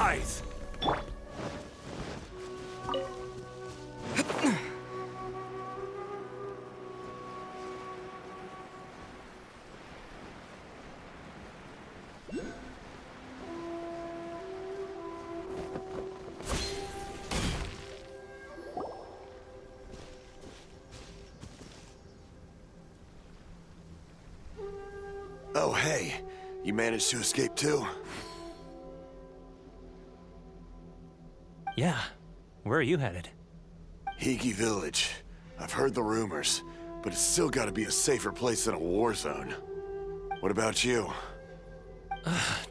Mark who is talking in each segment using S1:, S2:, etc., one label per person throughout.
S1: Rise!
S2: Oh, hey. You managed to escape too?
S3: Yeah. Where are you headed?
S2: Hiki Village. I've heard the rumors, but it's still gotta be a safer place than a war zone. What about you?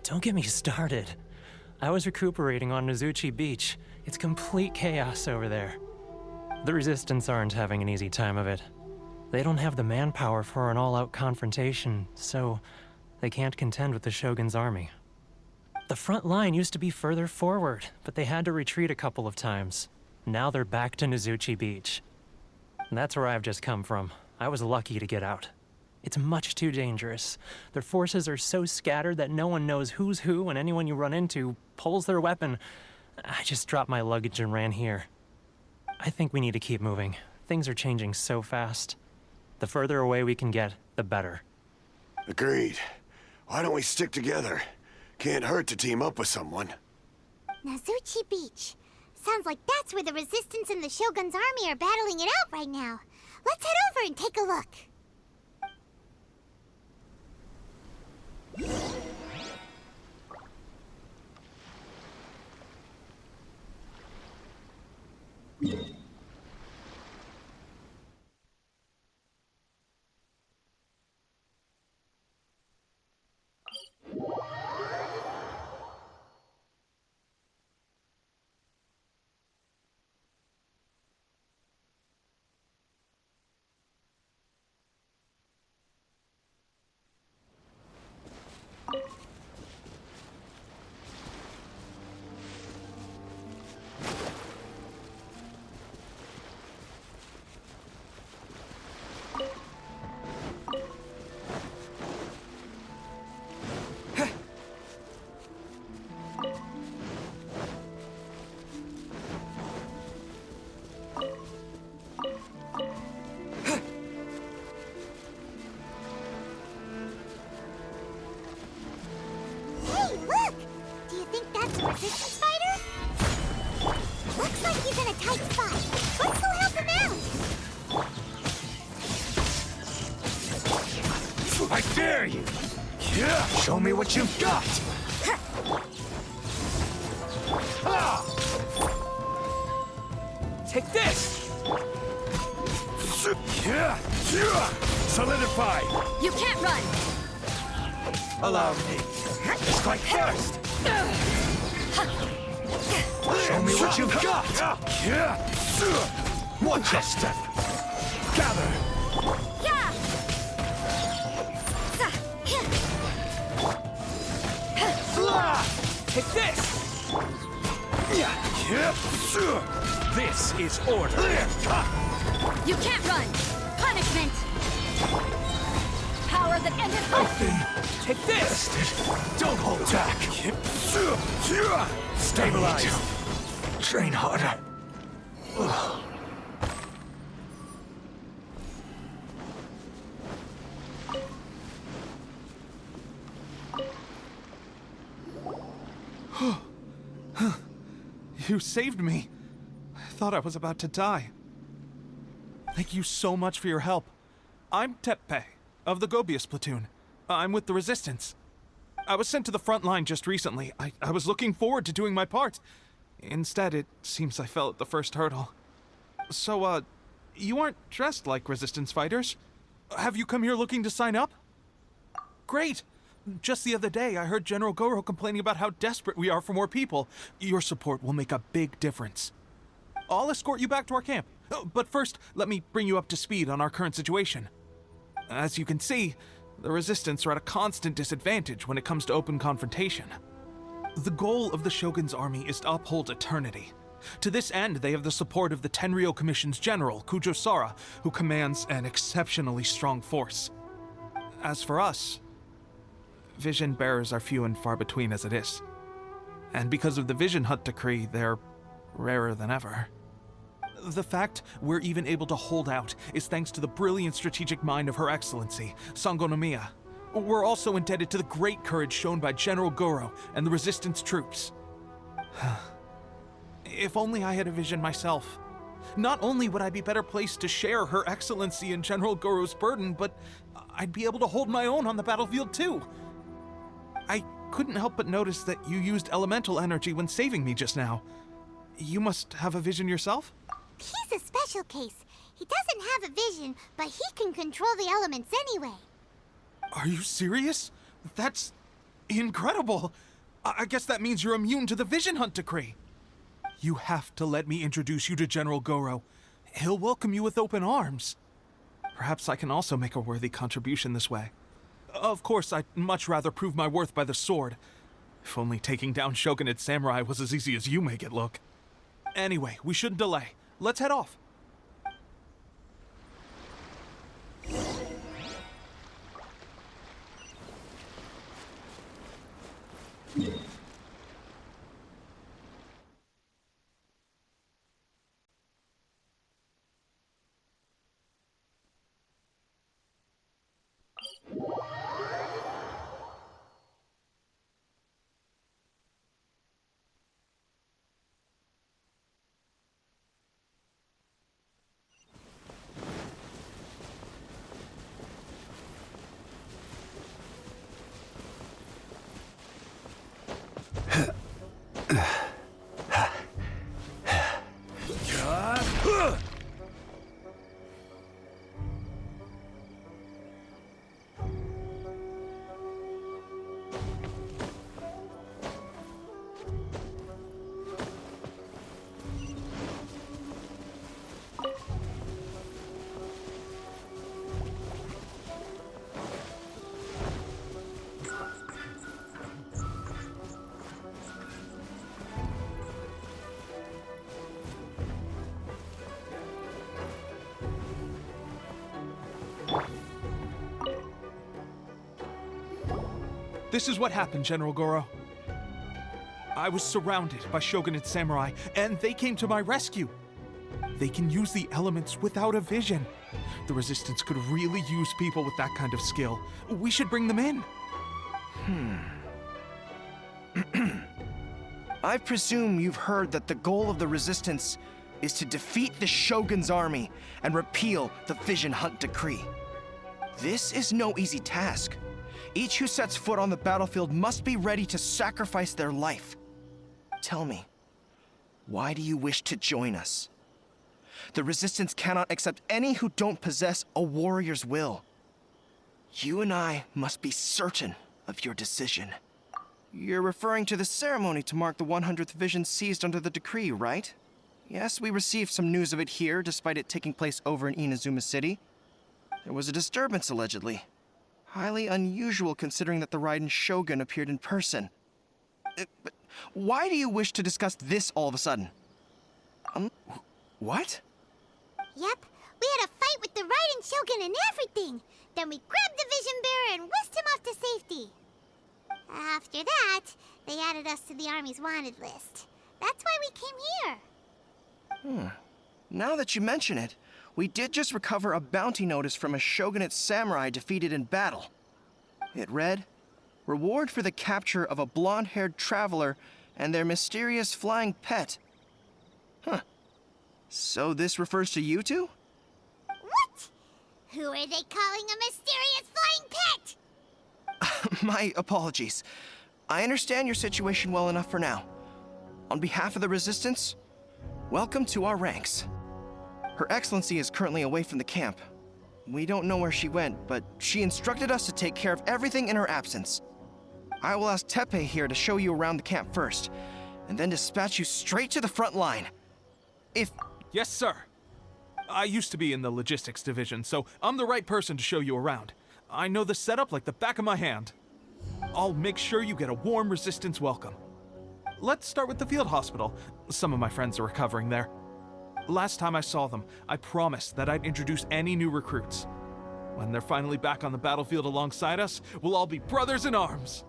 S3: Don't get me started. I was recuperating on Nozuchi Beach. It's complete chaos over there. The Resistance aren't having an easy time of it. They don't have the manpower for an all-out confrontation, so they can't contend with the Shogun's army. The front line used to be further forward, but they had to retreat a couple of times. Now they're back to Nozuchi Beach. That's where I've just come from. I was lucky to get out. It's much too dangerous. Their forces are so scattered that no one knows who's who, and anyone you run into pulls their weapon. I just dropped my luggage and ran here. I think we need to keep moving. Things are changing so fast. The further away we can get, the better.
S2: Agreed. Why don't we stick together? Can't hurt to team up with someone.
S4: Nozuchi Beach. Sounds like that's where the Resistance and the Shogun's army are battling it out right now. Let's head over and take a look. Hey, look! Do you think that's a Resistance fighter? Looks like he's in a tight spot. Let's go help him out!
S1: I dare you! Yeah! Show me what you've got! Ah! Take this! Yeah! Solidify!
S5: You can't run!
S1: Allow me. Strike first! Show me what you've got! Watch your step! Gather!
S5: Yeah!
S1: Take this! This is order!
S5: You can't run! Punishment! Power that ended hope!
S1: Take this! Don't hold back! Stabilize! Train harder!
S6: You saved me. I thought I was about to die. Thank you so much for your help. I'm Teppei, of the Gobius platoon. I'm with the Resistance. I was sent to the front line just recently. I was looking forward to doing my part. Instead, it seems I fell at the first hurdle. So, you aren't dressed like Resistance fighters? Have you come here looking to sign up? Great! Just the other day, I heard General Goro complaining about how desperate we are for more people. Your support will make a big difference. I'll escort you back to our camp. But first, let me bring you up to speed on our current situation. As you can see, the Resistance are at a constant disadvantage when it comes to open confrontation. The goal of the Shogun's army is to uphold eternity. To this end, they have the support of the Tenryou Commission's general, Kujosara, who commands an exceptionally strong force. As for us, vision bearers are few and far between as it is. And because of the Vision Hunt decree, they're rarer than ever. The fact we're even able to hold out is thanks to the brilliant strategic mind of Her Excellency, Sangonomiya. We're also indebted to the great courage shown by General Goro and the Resistance troops. If only I had a vision myself. Not only would I be better placed to share Her Excellency and General Goro's burden, but I'd be able to hold my own on the battlefield too. I couldn't help but notice that you used elemental energy when saving me just now. You must have a vision yourself?
S4: He's a special case. He doesn't have a vision, but he can control the elements anyway.
S6: Are you serious? That's incredible. I guess that means you're immune to the Vision Hunt decree. You have to let me introduce you to General Goro. He'll welcome you with open arms. Perhaps I can also make a worthy contribution this way. Of course, I'd much rather prove my worth by the sword. If only taking down Shogunate Samurai was as easy as you make it look. Anyway, we shouldn't delay. Let's head off. This is what happened, General Goro. I was surrounded by Shogunate Samurai, and they came to my rescue. They can use the elements without a vision. The Resistance could really use people with that kind of skill. We should bring them in.
S7: I presume you've heard that the goal of the Resistance is to defeat the Shogun's army and repeal the Vision Hunt decree. This is no easy task. Each who sets foot on the battlefield must be ready to sacrifice their life. Tell me, why do you wish to join us? The Resistance cannot accept any who don't possess a warrior's will. You and I must be certain of your decision. You're referring to the ceremony to mark the 100th vision seized under the decree, right? Yes, we received some news of it here, despite it taking place over in Inazuma City. There was a disturbance, allegedly. Highly unusual considering that the Raiden Shogun appeared in person. But why do you wish to discuss this all of a sudden? What?
S4: Yep, we had a fight with the Raiden Shogun and everything. Then we grabbed the Vision Bearer and whisked him off to safety. After that, they added us to the Army's wanted list. That's why we came here.
S7: Now that you mention it, we did just recover a bounty notice from a Shogunate samurai defeated in battle. It read, "Reward for the capture of a blonde-haired traveler and their mysterious flying pet." So this refers to you two?
S4: What? Who are they calling a mysterious flying pet?
S7: My apologies. I understand your situation well enough for now. On behalf of the Resistance, welcome to our ranks. Her Excellency is currently away from the camp. We don't know where she went, but she instructed us to take care of everything in her absence. I will ask Teppei here to show you around the camp first, and then dispatch you straight to the front line.
S6: Yes, sir. I used to be in the logistics division, so I'm the right person to show you around. I know the setup like the back of my hand. I'll make sure you get a warm Resistance welcome. Let's start with the field hospital. Some of my friends are recovering there. Last time I saw them, I promised that I'd introduce any new recruits. When they're finally back on the battlefield alongside us, we'll all be brothers in arms.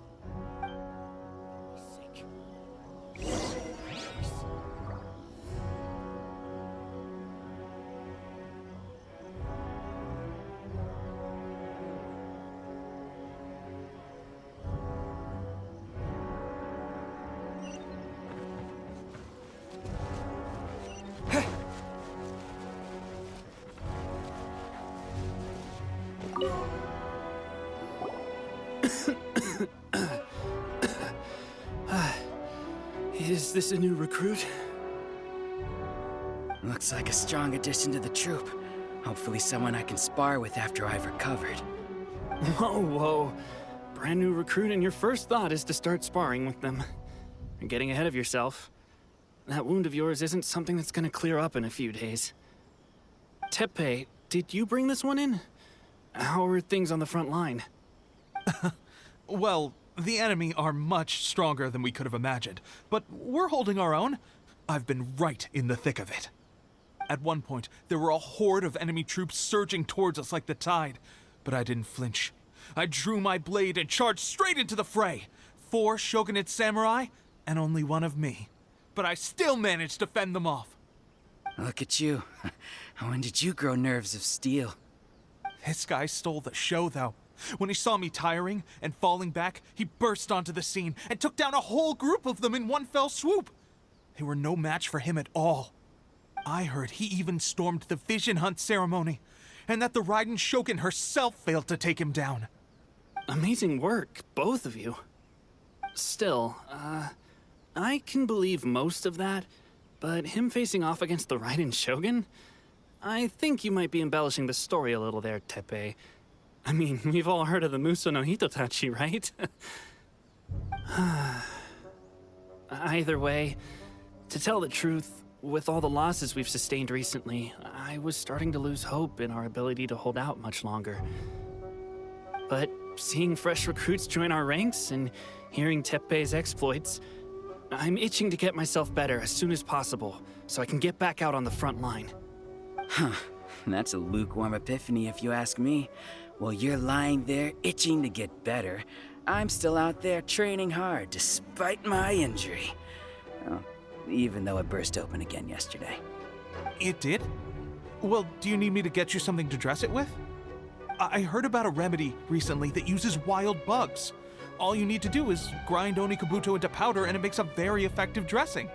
S8: Is this a new recruit? Looks like a strong addition to the troop. Hopefully someone I can spar with after I've recovered. Whoa, whoa. Brand new recruit and your first thought is to start sparring with them. You're getting ahead of yourself. That wound of yours isn't something that's gonna clear up in a few days. Teppei, did you bring this one in? How are things on the front line?
S6: Well, the enemy are much stronger than we could have imagined, but we're holding our own. I've been right in the thick of it. At one point, there were a horde of enemy troops surging towards us like the tide, but I didn't flinch. I drew my blade and charged straight into the fray. 4 shogunate samurai, and only one of me. But I still managed to fend them off.
S8: Look at you. When did you grow nerves of steel?
S6: This guy stole the show, though. When he saw me tiring and falling back, he burst onto the scene and took down a whole group of them in one fell swoop. They were no match for him at all. I heard he even stormed the vision hunt ceremony, and that the Raiden Shogun herself failed to take him down.
S8: Amazing work, both of you. Still, I can believe most of that, but him facing off against the Raiden Shogun? I think you might be embellishing the story a little there, Teppei. I mean, we've all heard of the Muso no Hitotachi, right? Either way, to tell the truth, with all the losses we've sustained recently, I was starting to lose hope in our ability to hold out much longer. But seeing fresh recruits join our ranks and hearing Teppei's exploits, I'm itching to get myself better as soon as possible so I can get back out on the front line. Huh, that's a lukewarm epiphany if you ask me. While you're lying there itching to get better, I'm still out there training hard despite my injury. Well, even though it burst open again yesterday.
S6: It did? Well, do you need me to get you something to dress it with? I heard about a remedy recently that uses wild bugs. All you need to do is grind Onikabuto into powder and it makes a very effective dressing.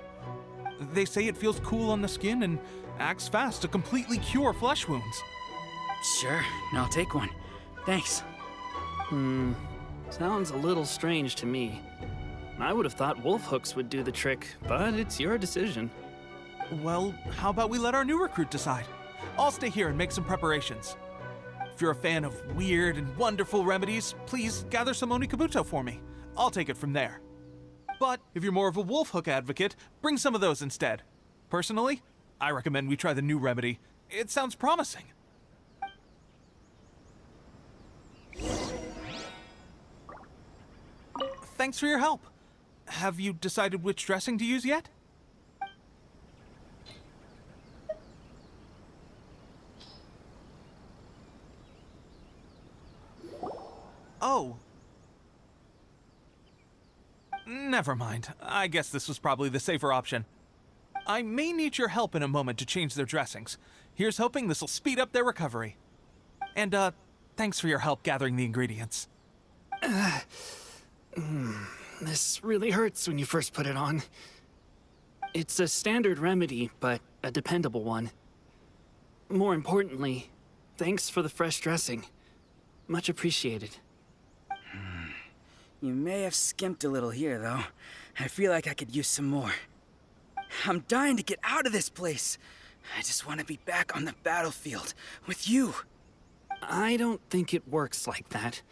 S6: They say it feels cool on the skin and acts fast to completely cure flesh wounds.
S8: Sure, I'll take one. Thanks. Sounds a little strange to me. I would have thought wolf hooks would do the trick, but it's your decision.
S6: Well, how about we let our new recruit decide? I'll stay here and make some preparations. If you're a fan of weird and wonderful remedies, please gather some Onikabuto for me. I'll take it from there. But if you're more of a wolf hook advocate, bring some of those instead. Personally, I recommend we try the new remedy. It sounds promising. Thanks for your help. Have you decided which dressing to use yet? Oh. Never mind. I guess this was probably the safer option. I may need your help in a moment to change their dressings. Here's hoping this'll speed up their recovery. And, thanks for your help gathering the ingredients.
S8: This really hurts when you first put it on. It's a standard remedy, but a dependable one. More importantly, thanks for the fresh dressing. Much appreciated. You may have skimped a little here, though. I feel like I could use some more. I'm dying to get out of this place. I just want to be back on the battlefield with you. I don't think it works like that.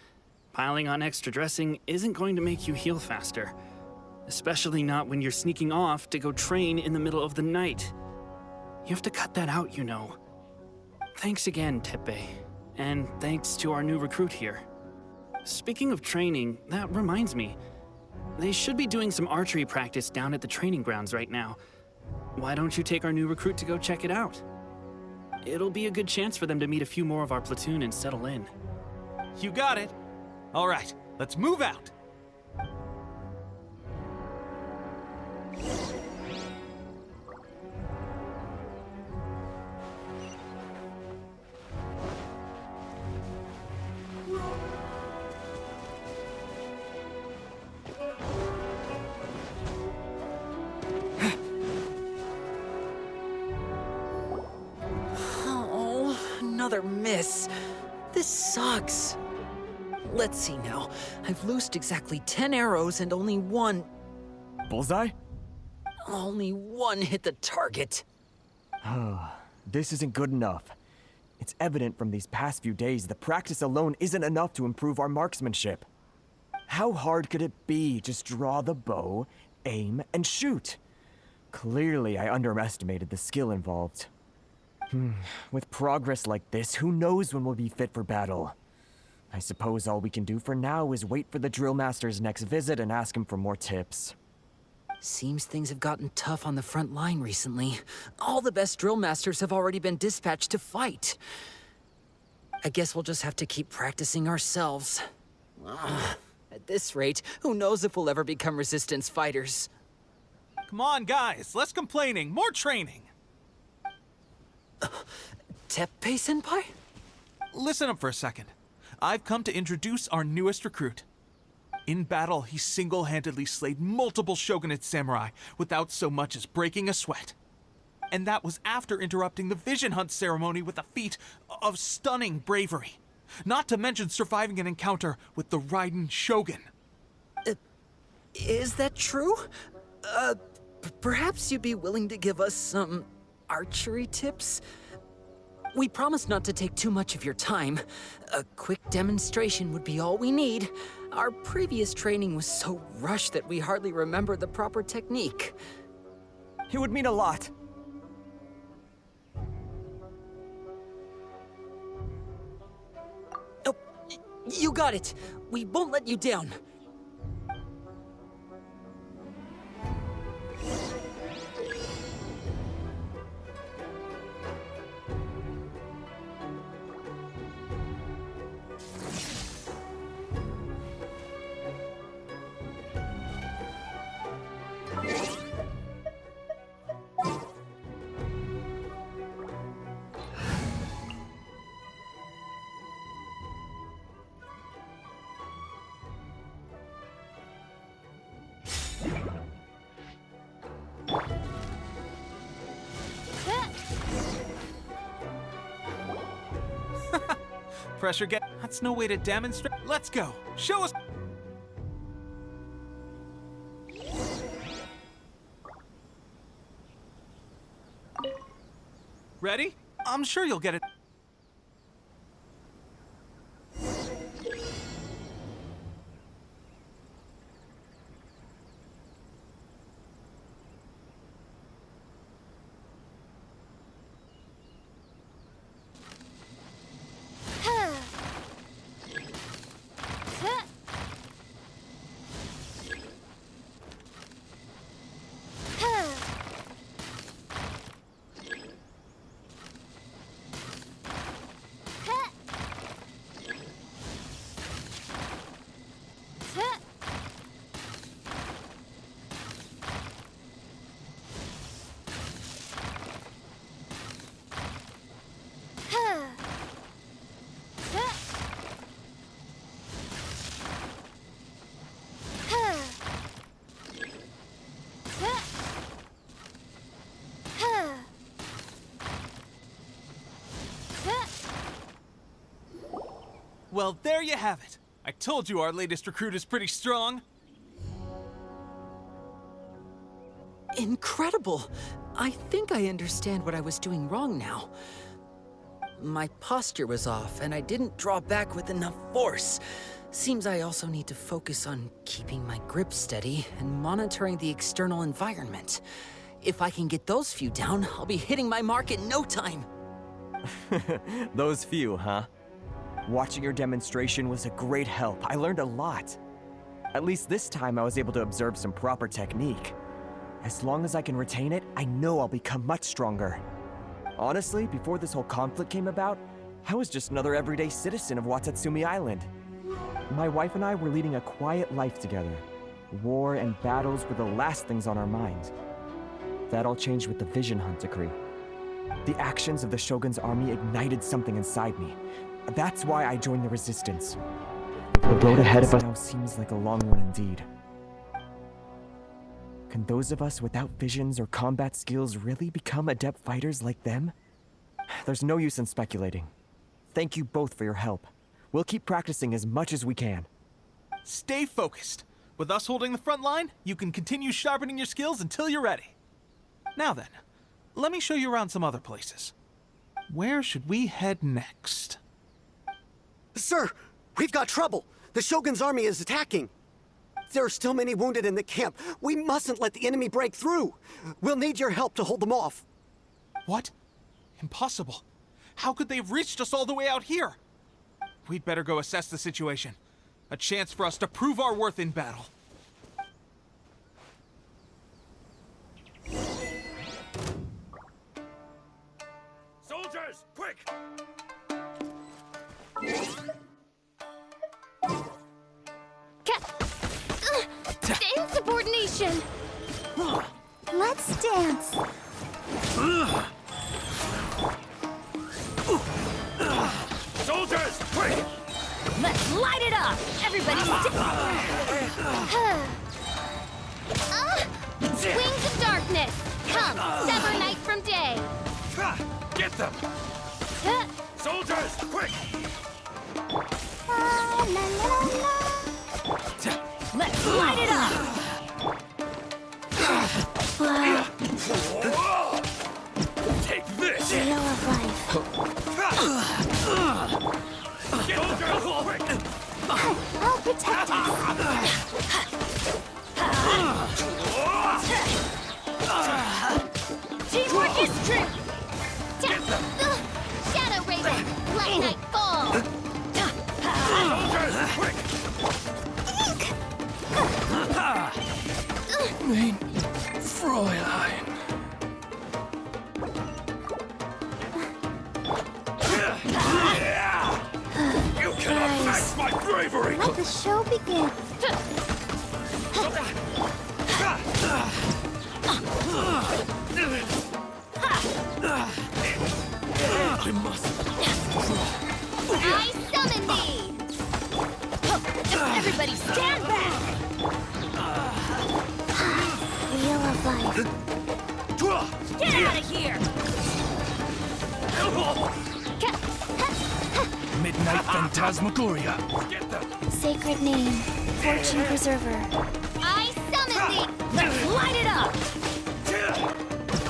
S8: Piling on extra dressing isn't going to make you heal faster. Especially not when you're sneaking off to go train in the middle of the night. You have to cut that out, you know. Thanks again, Teppei. And thanks to our new recruit here. Speaking of training, that reminds me. They should be doing some archery practice down at the training grounds right now. Why don't you take our new recruit to go check it out? It'll be a good chance for them to meet a few more of our platoon and settle in.
S6: You got it. All right, let's move out.
S8: another miss. This sucks. Let's see now. I've loosed exactly 10 arrows and only one
S9: Bullseye?
S8: hit the target.
S9: This isn't good enough. It's evident from these past few days the practice alone isn't enough to improve our marksmanship. How hard could it be? Just draw the bow, aim, and shoot. Clearly, I underestimated the skill involved. With progress like this, who knows when we'll be fit for battle? I suppose all we can do for now is wait for the drill master's next visit and ask him for more tips.
S8: Seems things have gotten tough on the front line recently. All the best drill masters have already been dispatched to fight. I guess we'll just have to keep practicing ourselves. At this rate, who knows if we'll ever become resistance fighters.
S6: Come on, guys, less complaining, more training.
S8: Teppei-senpai?
S6: Listen up for a second. I've come to introduce our newest recruit. In battle, he single-handedly slayed multiple shogunate samurai without so much as breaking a sweat. And that was after interrupting the vision hunt ceremony with a feat of stunning bravery. Not to mention surviving an encounter with the Raiden Shogun.
S8: Is that true? Perhaps you'd be willing to give us some archery tips? We promise not to take too much of your time. A quick demonstration would be all we need. Our previous training was so rushed that we hardly remember the proper technique.
S9: It would mean a lot.
S8: Oh, you got it. We won't let you down.
S6: Pressure get. That's no way to demonstrate. Let's go. Show us. Ready? I'm sure you'll get it. Well, there you have it. I told you our latest recruit is pretty strong.
S8: Incredible! I think I understand what I was doing wrong now. My posture was off, and I didn't draw back with enough force. Seems I also need to focus on keeping my grip steady and monitoring the external environment. If I can get those few down, I'll be hitting my mark in no time.
S9: Those few, huh? Watching your demonstration was a great help. I learned a lot. At least this time I was able to observe some proper technique. As long as I can retain it, I know I'll become much stronger. Honestly, before this whole conflict came about, I was just another everyday citizen of Watatsumi Island. My wife and I were leading a quiet life together. War and battles were the last things on our mind. That all changed with the Vision Hunt decree. The actions of the Shogun's army ignited something inside me. That's why I joined the Resistance. The road ahead of us now seems like a long one indeed. Can those of us without visions or combat skills really become adept fighters like them? There's no use in speculating. Thank you both for your help. We'll keep practicing as much as we can.
S6: Stay focused. With us holding the front line, you can continue sharpening your skills until you're ready. Now then, let me show you around some other places. Where should we head next?
S10: Sir, we've got trouble. The Shogun's army is attacking. There are still many wounded in the camp. We mustn't let the enemy break through. We'll need your help to hold them off.
S6: What? Impossible. How could they have reached us all the way out here? We'd better go assess the situation. A chance for us to prove our worth in battle.
S1: Soldiers, quick!
S5: Insubordination!
S4: Let's dance.
S1: Soldiers, quick!
S5: Let's light it up! Everybody Wings of darkness! Come, sever night from day!
S1: Get them! Soldiers, quick!
S4: La, la, la, la.
S5: Let's light it up!
S1: Take this!
S4: Wheel of life.
S1: Soldiers, quick!
S4: I'll protect us.
S5: Teamwork is true!
S1: Get them!
S5: Shadow Raven! Black Knight Fall!
S1: Soldiers, quick! Mein Fräulein. You cannot match my bravery!
S4: Let the show begin.
S1: I must.
S5: I summon thee! Everybody stand back!
S4: Wheel of life.
S5: Get out of here!
S1: Midnight Phantasmagoria. Get them!
S4: Sacred name. Fortune preserver.
S5: I summon thee! Let's light it up!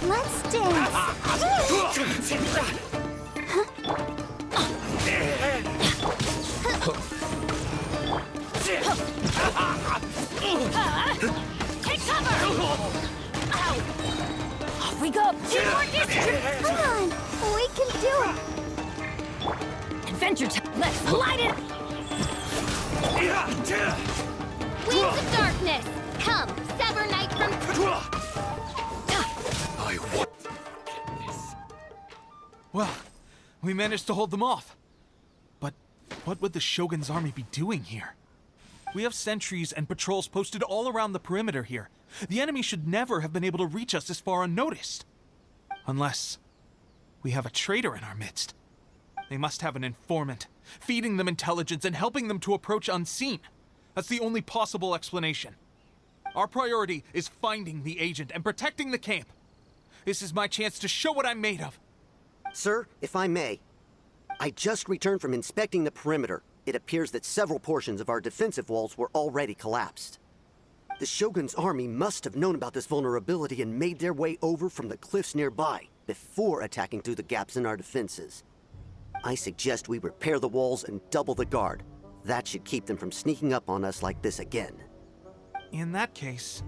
S4: Let's dance.
S5: Take cover! Ow! Off we go! Teamwork is true!
S4: Come on. We can do it.
S5: Adventure time! Let's light it! Wings of darkness! Come, sever night from...
S1: I want this.
S6: Well, we managed to hold them off. But what would the Shogun's army be doing here? We have sentries and patrols posted all around the perimeter here. The enemy should never have been able to reach us this far unnoticed. Unless we have a traitor in our midst. They must have an informant, feeding them intelligence and helping them to approach unseen. That's the only possible explanation. Our priority is finding the agent and protecting the camp. This is my chance to show what I'm made of.
S10: Sir, if I may, I just returned from inspecting the perimeter. It appears that several portions of our defensive walls were already collapsed. The Shogun's army must have known about this vulnerability and made their way over from the cliffs nearby before attacking through the gaps in our defenses. I suggest we repair the walls and double the guard. That should keep them from sneaking up on us like this again.
S6: In that case...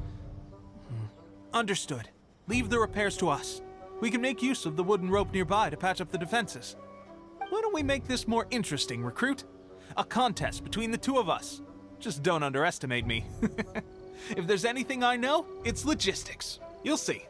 S6: Understood. Leave the repairs to us. We can make use of the wooden rope nearby to patch up the defenses. Why don't we make this more interesting, recruit? A contest between the two of us. Just don't underestimate me. If there's anything I know, it's logistics. You'll see.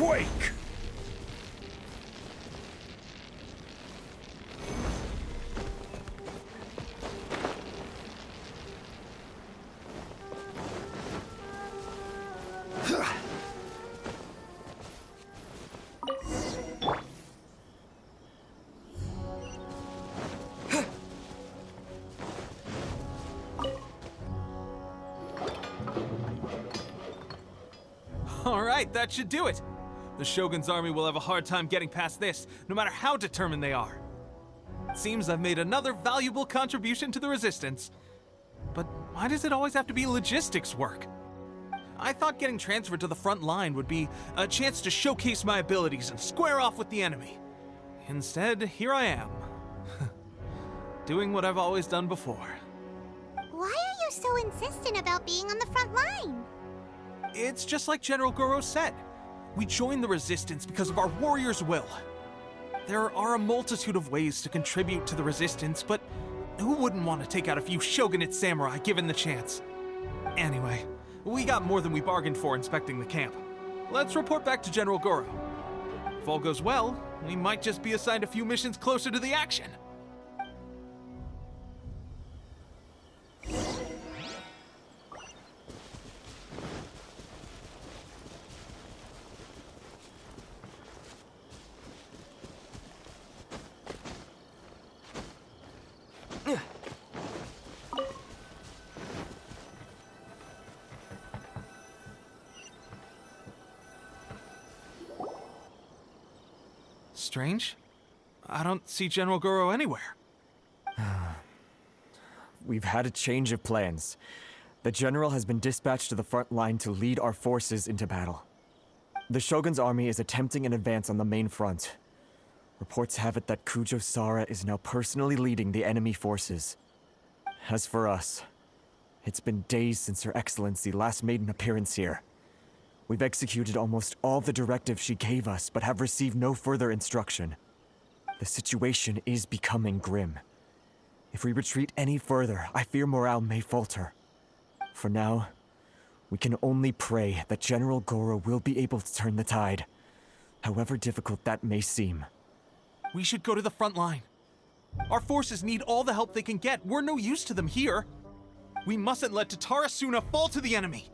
S1: quake!
S6: Alright, that should do it. The Shogun's army will have a hard time getting past this, no matter how determined they are. It seems I've made another valuable contribution to the Resistance. But why does it always have to be logistics work? I thought getting transferred to the front line would be a chance to showcase my abilities and square off with the enemy. Instead, here I am. Doing what I've always done before.
S4: Why are you so insistent about being on the front line?
S6: It's just like General Goro said. We joined the Resistance because of our warriors' will. There are a multitude of ways to contribute to the Resistance, but who wouldn't want to take out a few shogunate samurai given the chance? Anyway, we got more than we bargained for inspecting the camp. Let's report back to General Goro. If all goes well, we might just be assigned a few missions closer to the action. Strange. I don't see General Goro anywhere.
S9: We've had a change of plans. The general has been dispatched to the front line to lead our forces into battle. The Shogun's army is attempting an advance on the main front. Reports have it that Kujo Sara is now personally leading the enemy forces. As for us, it's been days since Her Excellency last made an appearance here. We've executed almost all the directives she gave us, but have received no further instruction. The situation is becoming grim. If we retreat any further, I fear morale may falter. For now, we can only pray that General Goro will be able to turn the tide, however difficult that may seem.
S6: We should go to the front line. Our forces need all the help they can get. We're no use to them here. We mustn't let Tatarasuna fall to the enemy.